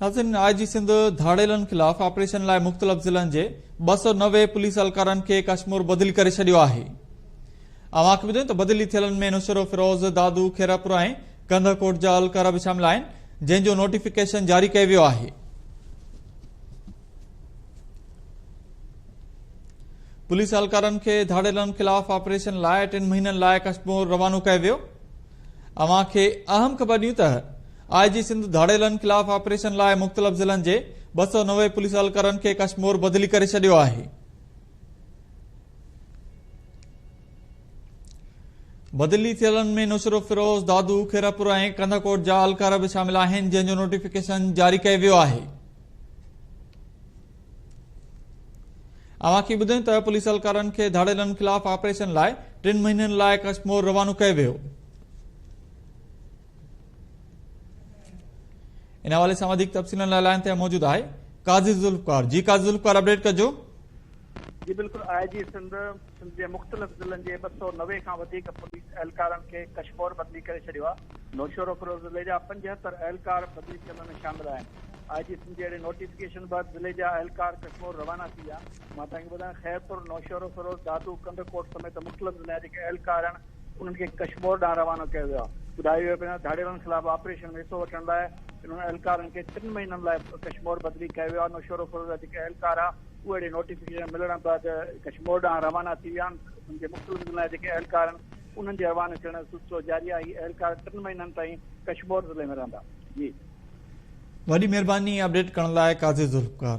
नाज़रीन, आईजी सिंध धाड़ेलनि खिलाफ़ ऑपरेशन लाइ मुख़्तलिफ़ ज़िलनि जे 290 पुलिस एहलकारनि खे कश्मीर बदिली करे छॾियो आहे। अवां खे ॿुधायूं त बदिली थियलनि में नुसरो फिरोज़, दादू, खेरापुर ऐं कंधकोट जा एहलकार बि शामिल आहिनि, जंहिं जो नोटिफिकेशन जारी कयो वियो आहे। पुलिस एहलकारनि खे धाड़ेलनि खिलाफ़ ऑपरेशन लाइ 3 महीननि लाइ कश्मीर रवानो कयो वियो। अवां खे अहम ख़बर ॾियूं त आईजी सिंध धाड़ेलनि खिलाफ़ ऑपरेशन लाइ मुख़्तलिफ़ ज़िलनि जे 290 पुलिस एहलकारनि खे कश्मीर बदिली करे छॾियो आहे। बदिली थियलनि में नुसरो फिरोज़, दादू, खेरापुर ऐं कंधकोट जा एहलकार बि शामिल आहिनि, जंहिं जो नोटिफिकेशन जारी कयो वियो आहे। अवां खे ॿुधायूं त पुलिस एहलकारनि खे धाड़ेलनि खिलाफ़ ऑपरेशन लाइ 3 महीननि लाइ कश्मीर रवानो कयो वियो। इन हवाले सां वधीक तफ़सील लाइ लाइन ते मौजूद आहे काज़ी ज़ुल्फ़कार। जी काज़ी ज़ुल्फ़कार, अपडेट कजो। जी बिल्कुल, आईजी सिंध जे मुख़्तलिफ़ ज़िलनि जे 290 खां वधीक पुलिस एहलकारनि खे कश्मीर बदिली करे छॾियो आहे। नौशहरो फिरोज़ ज़िले जा 75 एहलकार बदिली थियण में शामिल आहिनि। आईजी सिंध जहिड़े नोटिफिकेशन बाद ज़िले जा एहलकार कश्मीर रवाना थी विया। मां तव्हांखे ॿुधायां, खैरपुर, नौशहरो फिरोज़, दादू, कंधकोट समेत मुख़्तलिफ़ ज़िला जेके एहलकार आहिनि उन्हनि खे कश्मीर ॾांहुं रवानो कयो वियो आहे। ॿुधायो वियो पियो धाड़ेलनि खिलाफ़ ऑपरेशन में हिसो वठण लाइ इन्हनि एहलकारनि खे 3 महीननि लाइ कश्मीर बदिली कयो वियो आहे। नौशहरो फिरोज़ जा जेके एहलकार आहे उहे नोटिफिकेशन मिलण बाद कश्मीर ॾांहुं रवाना थी विया आहिनि। उनजे मुख़्तलिफ़ ज़िला जेके एहलकार आहिनि उन्हनि जे रवाना थियण जो सिलसिलो जारी आहे। हीअ एहलकार 3 महीननि ताईं कश्मीर ज़िले में रहंदा। जी, वॾी महिरबानी अपडेट करण लाइ काज़ी ज़ुल्फ़कार।